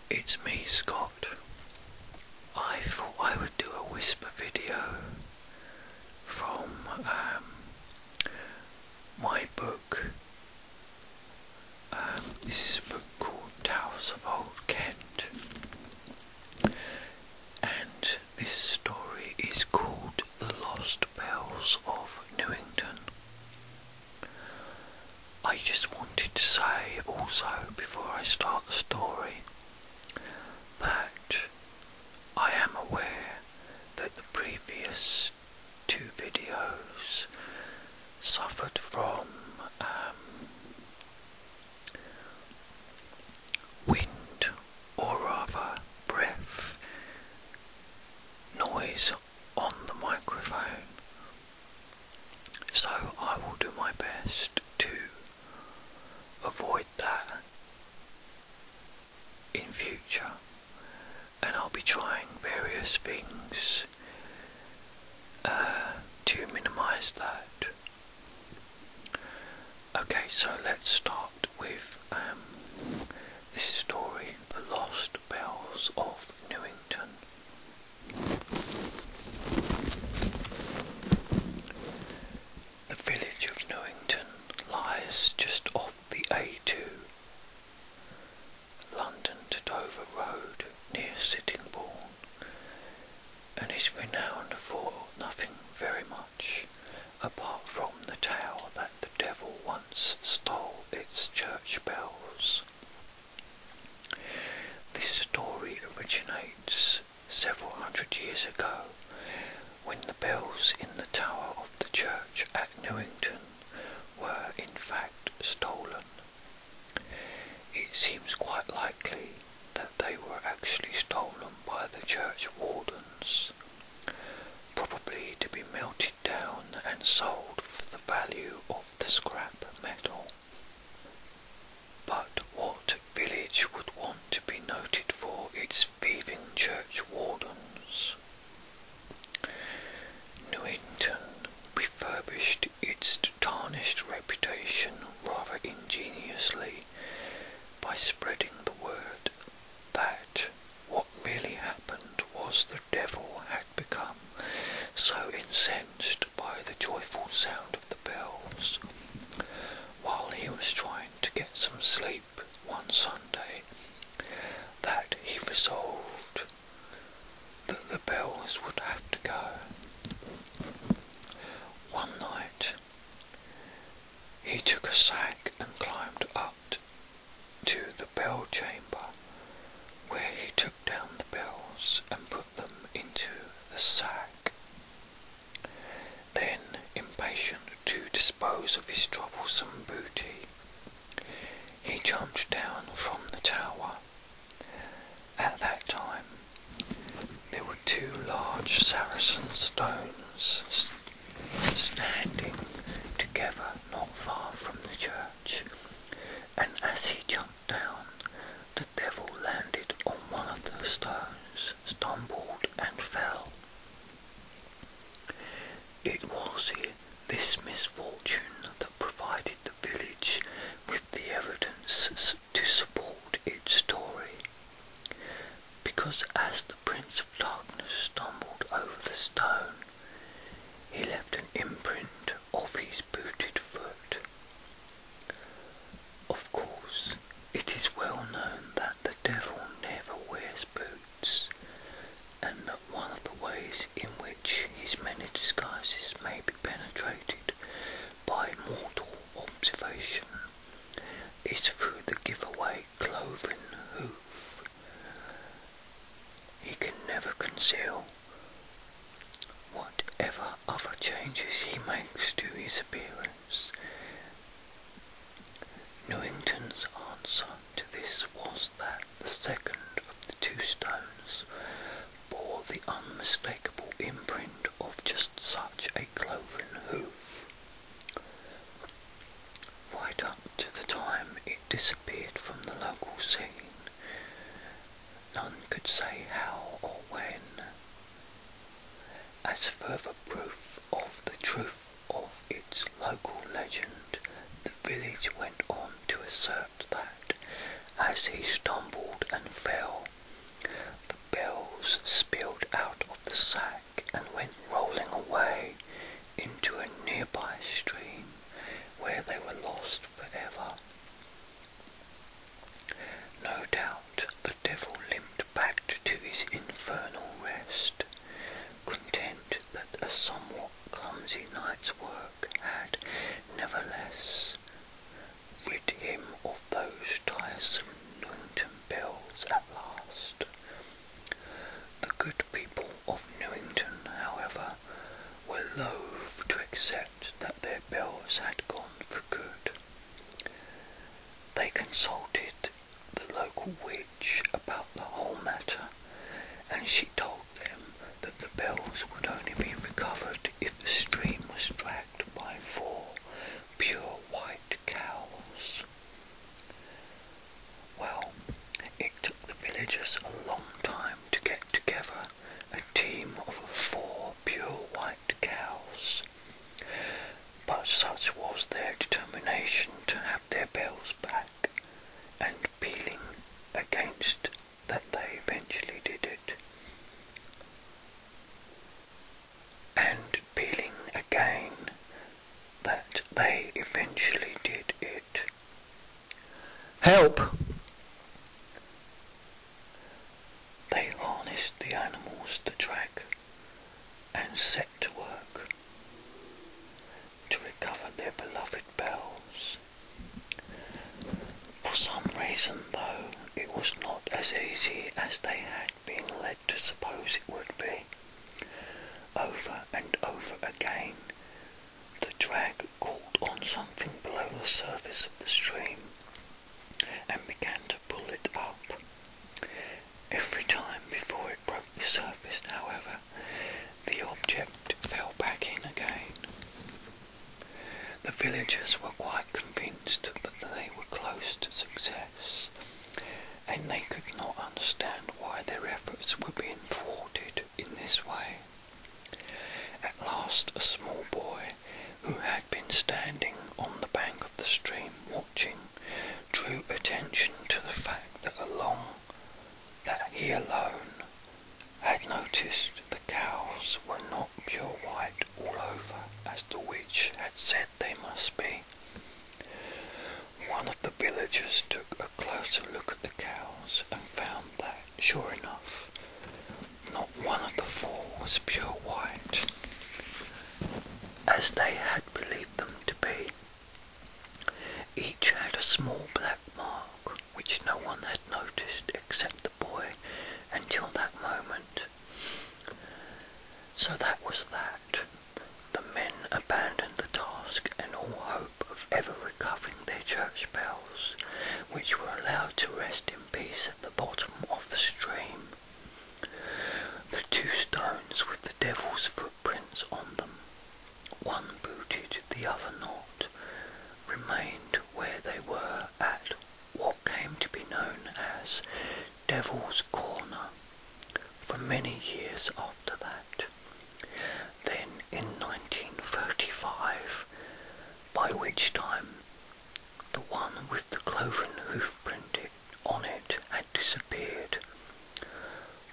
It's me, Scott. I thought I would do a whisper video from my book. This is a book called Tales of Old Kent, and this story is called The Lost Bells of Newington. I just wanted to say also, before I start the story, that I am aware that the previous two videos suffered from wind, or rather breath, noise on the microphone, so I will do my best to avoid that in future, and I'll be trying various things to minimise that. Okay, so let's start with this story, The Lost Bells of Newington. The village of Newington lies just off the A2 London to Dover Road near Sittingbourne, and is renowned for nothing very much apart from the tale that the devil once stole its church bells. This story originates several hundred years ago, when the bells in the tower of the church at Newington were in fact stolen. It seems quite likely that they were actually stolen by the church wardens, probably to be melted down and sold for the value of the scrap metal. But what village would want to be noted for its thieving church wardens? Newington refurbished its tarnished reputation rather ingeniously by spreading the word that what really happened was the devil had become so incensed by the joyful sound of the bells, while he was trying to get some sleep one Sunday, that he resolved that the bells would have to go. One night he took a sack and climbed up to the bell chamber, where he took down the bells and put them into the sack. Then, impatient to dispose of his troublesome booty, he jumped down from the tower. At that time there were two large Saracen stones standing together not far from the church, and as he jumped down, the devil landed on one of the stones, stumbled and fell. It was this misfortune that provided the village with the evidence to support its story, because as the Prince of Darkness stumbled over the stone, he left an imprint of his booted foot. Of course, it is well known that the devil never wears boots, and that one of the ways in which his many disguises may be penetrated by mortal observation is through the giveaway cloven hoof. He can never conceal whatever other changes he makes to his appearance. Newington's answer to this was that the second of the two stones bore the unmistakable imprint of just such a cloven hoof. Right up to the time it disappeared from the local scene, none could say how or when. As further proof of the truth of its local legend, the village went on to assert that, as as he stumbled and fell, the bells spilled out of the sack and went rolling away into a nearby stream where they were lost forever. No doubt the devil limped back to his infernal rest, content that a somewhat clumsy night's work had, nevertheless, rid him of those tiresome Newington Bells at last. The good people of Newington, however, were loath to accept that their bells had gone for good. They consulted the local witch about the whole matter, and she told them that the bells would only be recovered if the stream was dragged by 4 pure white cows. Well, it took the villagers a long time to get together a team of 4 pure white cows, but such was their determination to have their bells back, and pealing against that they eventually did it. And pealing again that they eventually did it. Help! They harnessed the animals to drag and set to work to recover their beloved bells. For some reason, though, it was not as easy as they had been led to suppose it would be. Over and over again, the drag caught on something below the surface of the stream and began to pull it up. Every time before it broke the surface, however, the object fell back in again. The villagers were quite convinced that they were close to success, and they could not understand why their efforts were being thwarted in this way. At last a small boy, who had been standing on the bank of the stream watching, drew attention to the fact that he alone had noticed the cows were not pure white all over, as the witch had said they must be. One of the villagers took a closer look at the cows and found that, sure enough, not one of the 4 was pure white, as they had believed them to be. Each had a small black mark, which no one had noticed except the boy until that moment. So that was that. The men abandoned the task and all hope of ever recovering their church bells, which were allowed to rest in peace at the bottom of the stream. The 2 stones with the devil's footprints on them, one booted, the other not, remained where they were at what came to be known as Devil's Corner for many years after that. Then in 1935, by which time the one with the cloven hoof print on it had disappeared,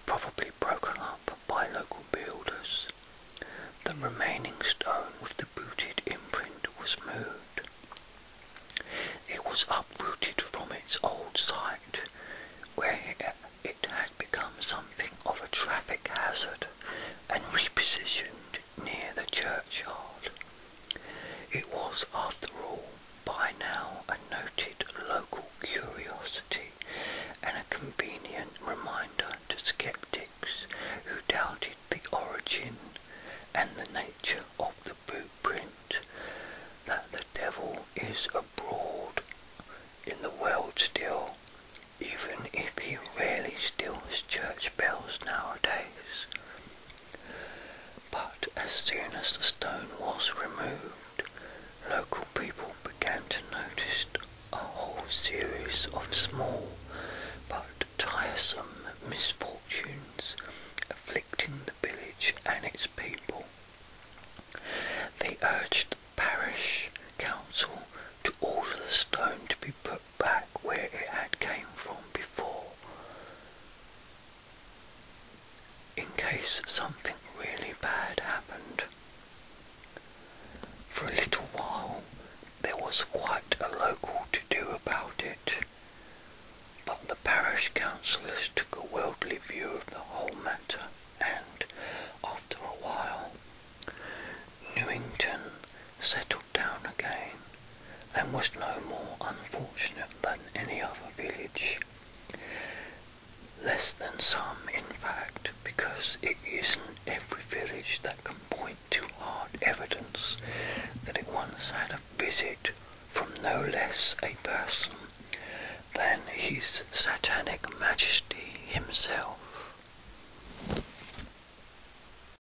probably broken up by local builders, the remaining stone with the booted imprint was moved. It was uprooted from its old site, where it had become something of a traffic hazard, and repositioned near the churchyard. It was, after all, by now a noted local curiosity and a convenient reminder to skeptics who doubted the origin and the nature of the bootprint that the devil is abroad in the world still, even if he rarely steals church bells nowadays. But as soon as the stone was removed, local people began to notice a whole series of small but tiresome misfortunes afflicting the village and its people. They urged the parish council to order the stone to be put back where it had came from, was quite a local to-do about it, but the parish councillors took a worldly view of the whole matter, and, after a while, Newington settled down again, and was no more unfortunate than any other village. Less than some, in fact, because it isn't every village that can point to hard evidence that it once had a visit from no less a person than His Satanic Majesty himself.